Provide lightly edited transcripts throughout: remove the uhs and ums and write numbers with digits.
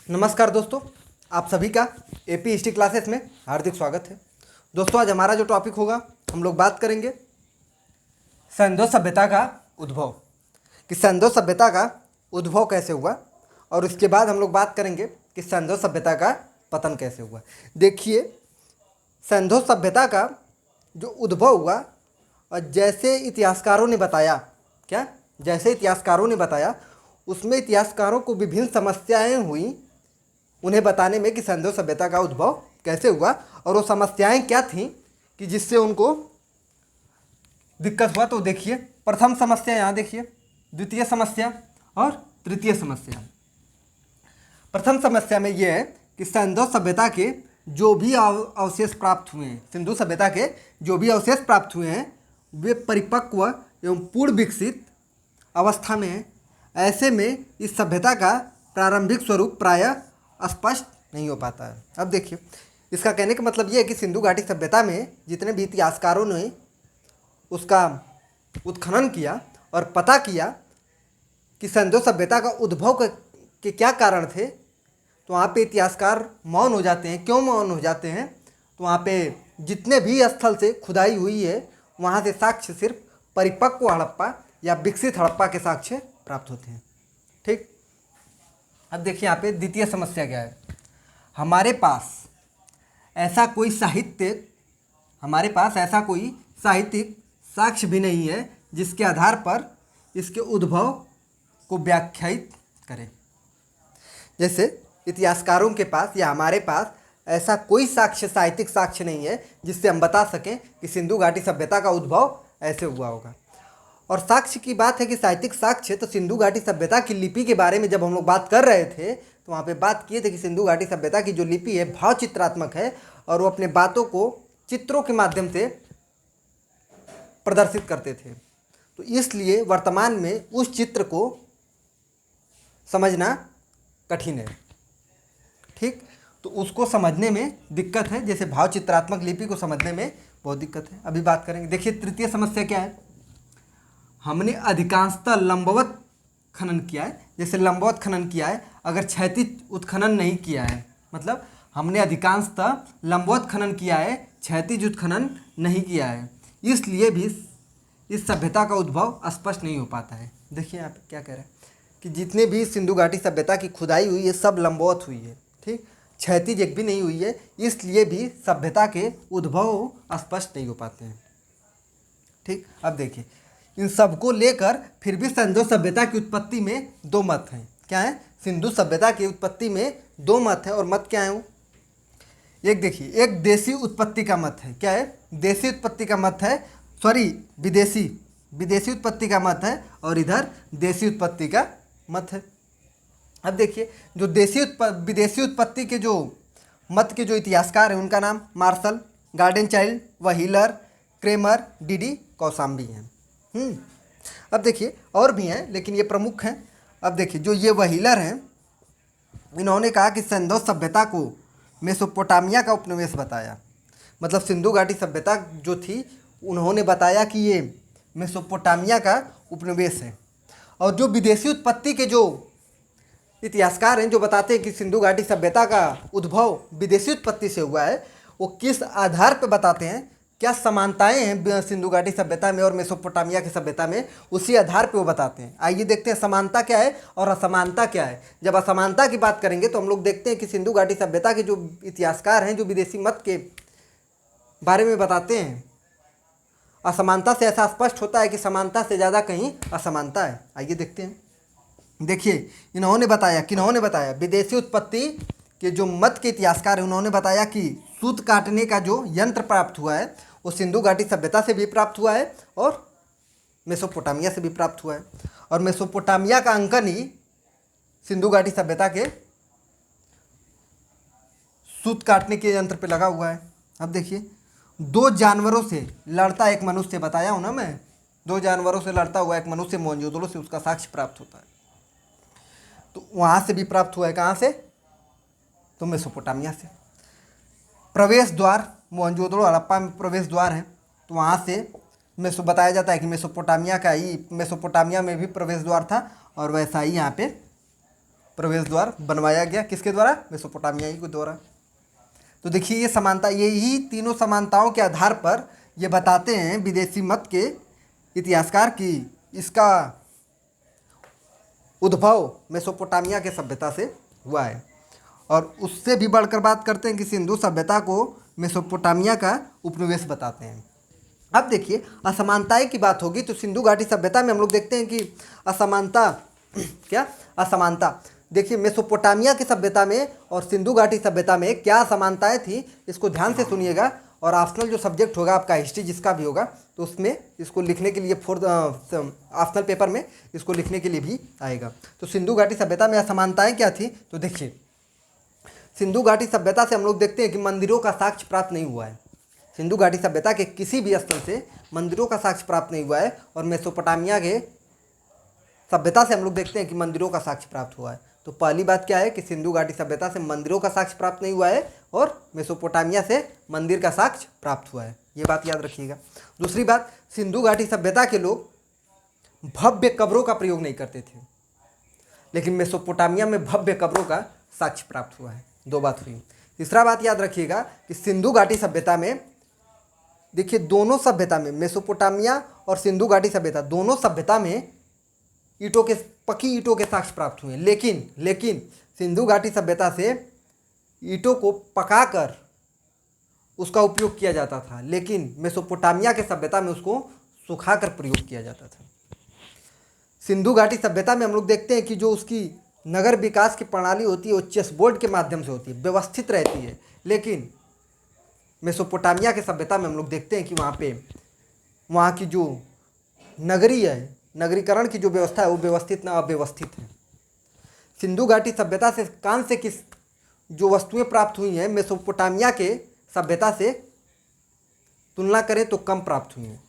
नमस्कार दोस्तों, आप सभी का एपी हिस्ट्री क्लासेस में हार्दिक स्वागत है। दोस्तों, आज हमारा जो टॉपिक होगा, हम लोग बात करेंगे सिंधु सभ्यता का उद्भव, कि सिंधु सभ्यता का उद्भव कैसे हुआ, और उसके बाद हम लोग बात करेंगे कि सिंधु सभ्यता का पतन कैसे हुआ। देखिए, सिंधु सभ्यता का जो उद्भव हुआ, और जैसे इतिहासकारों ने बताया, जैसे इतिहासकारों ने बताया, उसमें इतिहासकारों को विभिन्न समस्याएं हुई उन्हें बताने में कि सिंधु सभ्यता का उद्भव कैसे हुआ, और वो समस्याएं क्या थीं कि जिससे उनको दिक्कत हुआ। तो देखिए, प्रथम समस्या यहाँ देखिए, द्वितीय समस्या और तृतीय समस्या। प्रथम समस्या में ये है कि सिंधु सभ्यता के जो भी अवशेष प्राप्त हुए हैं, सिंधु सभ्यता के जो भी अवशेष प्राप्त हुए हैं, वे परिपक्व एवं पूर्ण विकसित अवस्था में हैं। ऐसे में इस सभ्यता का प्रारंभिक स्वरूप प्रायः स्पष्ट नहीं हो पाता है। अब देखिए, इसका कहने का मतलब ये है कि सिंधु घाटी सभ्यता में जितने भी इतिहासकारों ने उसका उत्खनन किया और पता किया कि सिंधु सभ्यता का उद्भव के क्या कारण थे, तो वहाँ पे इतिहासकार मौन हो जाते हैं। क्यों मौन हो जाते हैं? तो वहाँ पे जितने भी स्थल से खुदाई हुई है, वहाँ से साक्ष्य सिर्फ परिपक्व हड़प्पा या विकसित हड़प्पा के साक्ष्य प्राप्त होते हैं। ठीक, अब देखिए यहाँ पे द्वितीय समस्या क्या है। हमारे पास ऐसा कोई साहित्यिक साक्ष्य भी नहीं है जिसके आधार पर इसके उद्भव को व्याख्यायित करें। जैसे इतिहासकारों के पास या हमारे पास ऐसा कोई साहित्यिक साक्ष्य नहीं है जिससे हम बता सकें कि सिंधु घाटी सभ्यता का उद्भव ऐसे हुआ होगा। और साक्ष्य की बात है कि साहित्यिक साक्ष्य, तो सिंधु घाटी सभ्यता की लिपि के बारे में जब हम लोग बात कर रहे थे, तो वहाँ पे बात किए थे कि सिंधु घाटी सभ्यता की जो लिपि है भाव चित्रात्मक है, और वो अपने बातों को चित्रों के माध्यम से प्रदर्शित करते थे। तो इसलिए वर्तमान में उस चित्र को समझना कठिन है। ठीक, तो उसको समझने में दिक्कत है, जैसे भाव चित्रात्मक लिपि को समझने में बहुत दिक्कत है। अभी बात करेंगे। देखिए, तृतीय समस्या क्या है। हमने अधिकांशतः लंबवत खनन किया है। जैसे लंबवत खनन किया है, अगर क्षैतिज उत्खनन नहीं किया है, मतलब हमने अधिकांशतः लंबवत खनन किया है, क्षैतिज उत्खनन नहीं किया है, इसलिए भी इस सभ्यता का उद्भव स्पष्ट नहीं हो पाता है। देखिए यहाँ पे क्या कह रहे हैं कि जितने भी सिंधु घाटी सभ्यता की खुदाई हुई है, सब लंबवत हुई है। ठीक, क्षैतिज एक भी नहीं हुई है, इसलिए भी सभ्यता के उद्भव स्पष्ट नहीं हो पाते हैं। ठीक, अब देखिए, इन सबको लेकर फिर भी सिंधु सभ्यता की उत्पत्ति में दो मत हैं। क्या है? सिंधु सभ्यता की उत्पत्ति में दो मत हैं, और मत क्या है वो? एक देखिए, एक देसी उत्पत्ति का मत है। क्या है? देसी उत्पत्ति का मत है, विदेशी उत्पत्ति का मत है, और इधर देसी उत्पत्ति का मत है। अब देखिए, जो विदेशी उत्पत्ति के जो मत के जो इतिहासकार हैं, उनका नाम Marshall, Gordon Childe, Wheeler, Kramer, DD Kosambi हैं। अब देखिए, और भी हैं लेकिन ये प्रमुख हैं। अब देखिए, जो ये व्हीलर हैं, इन्होंने कहा कि सिंधु सभ्यता को मेसोपोटामिया का उपनिवेश बताया। मतलब सिंधु घाटी सभ्यता जो थी, उन्होंने बताया कि ये मेसोपोटामिया का उपनिवेश है। और जो विदेशी उत्पत्ति के जो इतिहासकार हैं, जो बताते हैं कि सिंधु घाटी सभ्यता का उद्भव विदेशी उत्पत्ति से हुआ है, वो किस आधार पर बताते हैं, क्या समानताएं हैं सिंधु घाटी सभ्यता में और मेसोपोटामिया की सभ्यता में, उसी आधार पे वो बताते हैं। आइए देखते हैं समानता क्या है और असमानता क्या है। जब असमानता की बात करेंगे तो हम लोग देखते हैं कि सिंधु घाटी सभ्यता के जो इतिहासकार हैं, जो विदेशी मत के बारे में बताते हैं, असमानता से ऐसा स्पष्ट होता है कि समानता से ज़्यादा कहीं असमानता है। आइए देखते हैं। देखिए, किन्होंने बताया विदेशी उत्पत्ति के जो मत के इतिहासकार हैं, उन्होंने बताया कि सूत काटने का जो यंत्र प्राप्त हुआ है, वो सिंधु घाटी सभ्यता से भी प्राप्त हुआ है और मेसोपोटामिया से भी प्राप्त हुआ है। और मेसोपोटामिया का अंकन ही सिंधु घाटी सभ्यता के सूत काटने के यंत्र पे लगा हुआ है। अब देखिए, दो जानवरों से लड़ता एक मनुष्य, बताया हूँ ना मैं, दो जानवरों से लड़ता हुआ एक मनुष्य मोहनजोदड़ो से उसका साक्ष्य प्राप्त होता है। तो वहाँ से भी प्राप्त हुआ है। कहाँ से? तो मेसोपोटामिया से। प्रवेश द्वार, मोहनजोदड़ो हड़प्पा में प्रवेश द्वार है, तो वहाँ से बताया जाता है कि मेसोपोटामिया में भी प्रवेश द्वार था, और वैसा ही यहाँ पे प्रवेश द्वार बनवाया गया, किसके द्वारा? मेसोपोटामियाई के द्वारा। तो देखिए ये समानता, यही तीनों समानताओं के आधार पर ये बताते हैं विदेशी मत के इतिहासकार कि इसका उद्भव मेसोपोटामिया के सभ्यता से हुआ है। और उससे भी बढ़कर बात करते हैं कि सिंधु सभ्यता को मेसोपोटामिया का उपनिवेश बताते हैं। अब देखिए असमानताएं की बात होगी तो सिंधु घाटी सभ्यता में हम लोग देखते हैं कि असमानता क्या असमानता देखिए मेसोपोटामिया की सभ्यता में और सिंधु घाटी सभ्यता में क्या असमानताएं थी, इसको ध्यान से सुनिएगा। और ऑप्शनल जो सब्जेक्ट होगा आपका हिस्ट्री जिसका भी होगा तो उसमें इसको लिखने के लिए ऑप्शनल पेपर में इसको लिखने के लिए भी आएगा। तो सिंधु घाटी सभ्यता में असमानताएं क्या थी? तो देखिए सिंधु घाटी सभ्यता से हम लोग देखते हैं कि मंदिरों का साक्ष्य प्राप्त नहीं हुआ है। सिंधु घाटी सभ्यता के किसी भी स्थल से मंदिरों का साक्ष्य प्राप्त नहीं हुआ है। और मेसोपोटामिया के सभ्यता से हम लोग देखते हैं कि मंदिरों का साक्ष्य प्राप्त हुआ है। तो पहली बात क्या है कि सिंधु घाटी सभ्यता से मंदिरों का साक्ष्य प्राप्त नहीं हुआ है और मेसोपोटामिया से मंदिर का साक्ष्य प्राप्त हुआ है, ये बात याद रखिएगा। दूसरी बात, सिंधु घाटी सभ्यता के लोग भव्य कब्रों का प्रयोग नहीं करते थे, लेकिन मेसोपोटामिया में भव्य कब्रों का साक्ष्य प्राप्त हुआ है। दो बात हुई। तीसरा बात याद रखिएगा कि सिंधु घाटी सभ्यता में देखिए दोनों सभ्यता में मेसोपोटामिया और सिंधु घाटी सभ्यता दोनों सभ्यता में ईंटों के पकी ईंटों के साक्ष्य प्राप्त हुए। लेकिन सिंधु घाटी सभ्यता से ईंटों को पकाकर उसका उपयोग किया जाता था, लेकिन मेसोपोटामिया के सभ्यता में उसको सुखाकर प्रयोग किया जाता था। सिंधु घाटी सभ्यता में हम लोग देखते हैं कि जो उसकी नगर विकास की प्रणाली होती है वो चेस बोर्ड के माध्यम से होती है, व्यवस्थित रहती है। लेकिन मेसोपोटामिया के सभ्यता में हम लोग देखते हैं कि वहाँ की जो नगरीकरण की जो व्यवस्था है वो व्यवस्थित न अव्यवस्थित है। सिंधु घाटी सभ्यता से कांस्य की जो वस्तुएं प्राप्त हुई हैं मेसोपोटामिया के सभ्यता से तुलना करें तो कम प्राप्त हुई हैं।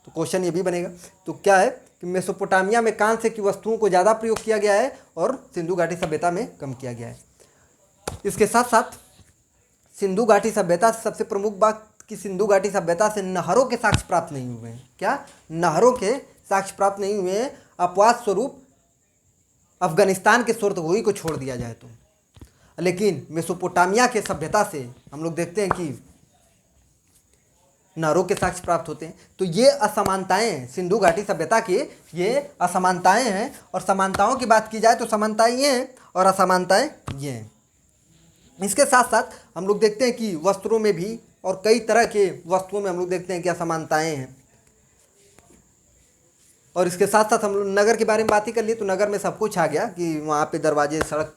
तो क्वेश्चन ये भी बनेगा, तो क्या है कि मेसोपोटामिया में कांस्य की वस्तुओं को ज़्यादा प्रयोग किया गया है और सिंधु घाटी सभ्यता में कम किया गया है। इसके साथ साथ सिंधु घाटी सभ्यता से सबसे प्रमुख बात कि सिंधु घाटी सभ्यता से नहरों के साक्ष्य प्राप्त नहीं हुए हैं। क्या? नहरों के साक्ष्य प्राप्त नहीं हुए हैं। अपवाद स्वरूप अफगानिस्तान के सुरतगोई को छोड़ दिया जाए तो, लेकिन मेसोपोटामिया के सभ्यता से हम लोग देखते हैं कि नहरों के साक्ष्य प्राप्त होते हैं। तो ये असमानताएं हैं सिंधु घाटी सभ्यता की, ये असमानताएं हैं। और समानताओं की बात की जाए तो समानताएं ये हैं और असमानताएं ये हैं। इसके साथ साथ हम लोग देखते हैं कि वस्त्रों में भी और कई तरह के वस्तुओं में हम लोग देखते हैं कि असमानताएं हैं। और इसके साथ साथ हम लोग नगर के बारे में बात ही कर लिए तो नगर में सब कुछ आ गया कि वहाँ पे दरवाजे सड़क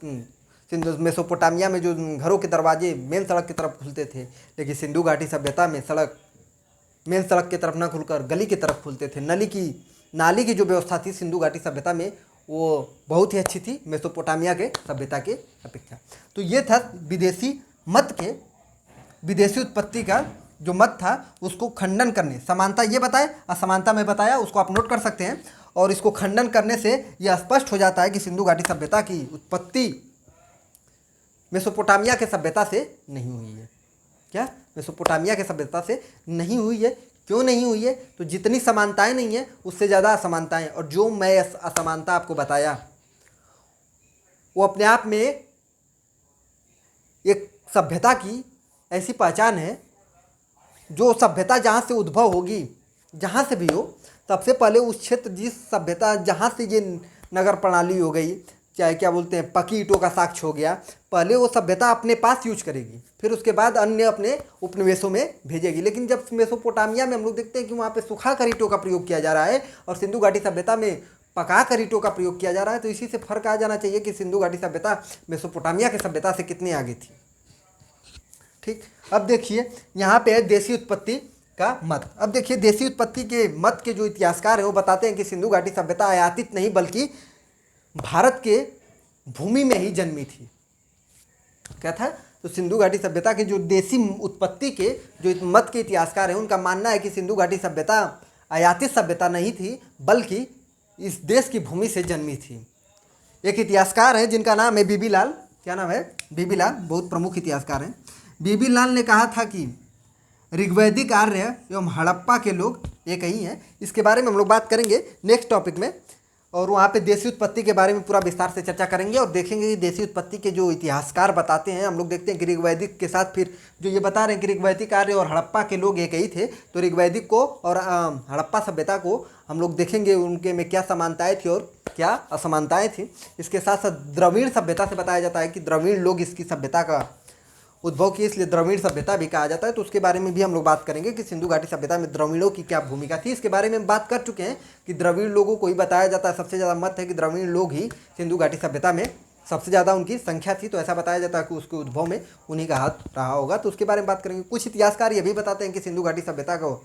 मेसोपोटामिया में जो घरों के दरवाजे मेन सड़क की तरफ खुलते थे, लेकिन सिंधु घाटी सभ्यता में सड़क मेन सड़क की तरफ ना खुलकर गली की तरफ खुलते थे। नाली की जो व्यवस्था थी सिंधु घाटी सभ्यता में वो बहुत ही अच्छी थी मेसोपोटामिया के सभ्यता के अपेक्षा। तो ये था विदेशी मत के विदेशी उत्पत्ति का जो मत था उसको खंडन करने, समानता ये बताए असमानता में बताया, उसको आप नोट कर सकते हैं। और इसको खंडन करने से यह स्पष्ट हो जाता है कि सिंधु घाटी सभ्यता की उत्पत्ति मेसोपोटामिया के सभ्यता से नहीं हुई है। क्या? मेसोपोटामिया के सभ्यता से नहीं हुई है। क्यों नहीं हुई है? तो जितनी समानताएं नहीं है उससे ज़्यादा असमानताएं। और जो मैं असमानता आपको बताया वो अपने आप में एक सभ्यता की ऐसी पहचान है। जो सभ्यता जहाँ से उद्भव होगी, जहाँ से भी हो, सबसे पहले उस क्षेत्र जिस सभ्यता जहाँ से ये नगर प्रणाली हो गई, चाहे क्या बोलते हैं पकी ईंटों का साक्ष्य हो गया, पहले वो सभ्यता अपने पास यूज करेगी, फिर उसके बाद अन्य अपने उपनिवेशों में भेजेगी। लेकिन जब मेसोपोटामिया में हम लोग देखते हैं कि वहाँ पे सुखा कर ईंटों का प्रयोग किया जा रहा है और सिंधु घाटी सभ्यता में पका कर ईंटों का प्रयोग किया जा रहा है, तो इसी से फर्क आ जाना चाहिए कि सिंधु घाटी सभ्यता मेसोपोटामिया की सभ्यता से कितनी आगे थी। ठीक, अब देखिए यहाँ पे है देशी उत्पत्ति का मत। अब देखिए देशी उत्पत्ति के मत के जो इतिहासकार हैं वो बताते हैं कि सिंधु घाटी सभ्यता आयातित नहीं बल्कि भारत के भूमि में ही जन्मी थी। क्या था? तो सिंधु घाटी सभ्यता के जो देशी उत्पत्ति के जो मत के इतिहासकार हैं उनका मानना है कि सिंधु घाटी सभ्यता आयातित सभ्यता नहीं थी बल्कि इस देश की भूमि से जन्मी थी। एक इतिहासकार है जिनका नाम है बीबी लाल। क्या नाम है? बीबी लाल, बहुत प्रमुख इतिहासकार हैं। बीबी लाल ने कहा था कि ऋग्वैदिक आर्य एवं हड़प्पा के लोग एक ही हैं। इसके बारे में हम लोग बात करेंगे नेक्स्ट टॉपिक में। और वहाँ पे देसी उत्पत्ति के बारे में पूरा विस्तार से चर्चा करेंगे और देखेंगे कि देसी उत्पत्ति के जो इतिहासकार बताते हैं, हम लोग देखते हैं कि ऋग्वैदिक के साथ फिर जो ये बता रहे हैं कि ऋग्वैदिक आर्य और हड़प्पा के लोग एक ही थे, तो ऋग्वैदिक को और हड़प्पा सभ्यता को हम लोग देखेंगे उनके में क्या समानताएं थी और क्या असमानताएं थी। इसके साथ साथ द्रविड़ सभ्यता से बताया जाता है कि द्रविड़ लोग इसकी सभ्यता का उद्भव की, इसलिए द्रविड़ सभ्यता भी कहा जाता है। तो उसके बारे में भी हम लोग बात करेंगे कि सिंधु घाटी सभ्यता में द्रविड़ों की क्या भूमिका थी। इसके बारे में हम बात कर चुके हैं कि द्रविड़ लोगों को ही बताया जाता है, सबसे ज़्यादा मत है कि द्रविड़ लोग ही सिंधु घाटी सभ्यता में सबसे ज़्यादा उनकी संख्या थी, तो ऐसा बताया जाता है कि उसके उद्भव में उन्हीं का हाथ रहा होगा। तो उसके बारे में बात करेंगे। कुछ इतिहासकार ये भी बताते हैं कि सिंधु घाटी सभ्यता का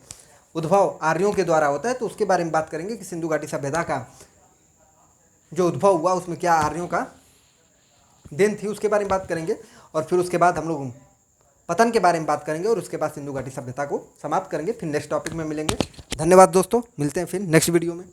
उद्भव आर्यों के द्वारा होता है, तो उसके बारे में बात करेंगे कि सिंधु घाटी सभ्यता का जो उद्भव हुआ उसमें क्या आर्यों का देन थी, उसके बारे में बात करेंगे। और फिर उसके बाद हम लोग पतन के बारे में बात करेंगे और उसके बाद सिंधु घाटी सभ्यता को समाप्त करेंगे। फिर नेक्स्ट टॉपिक में मिलेंगे। धन्यवाद दोस्तों, मिलते हैं फिर नेक्स्ट वीडियो में।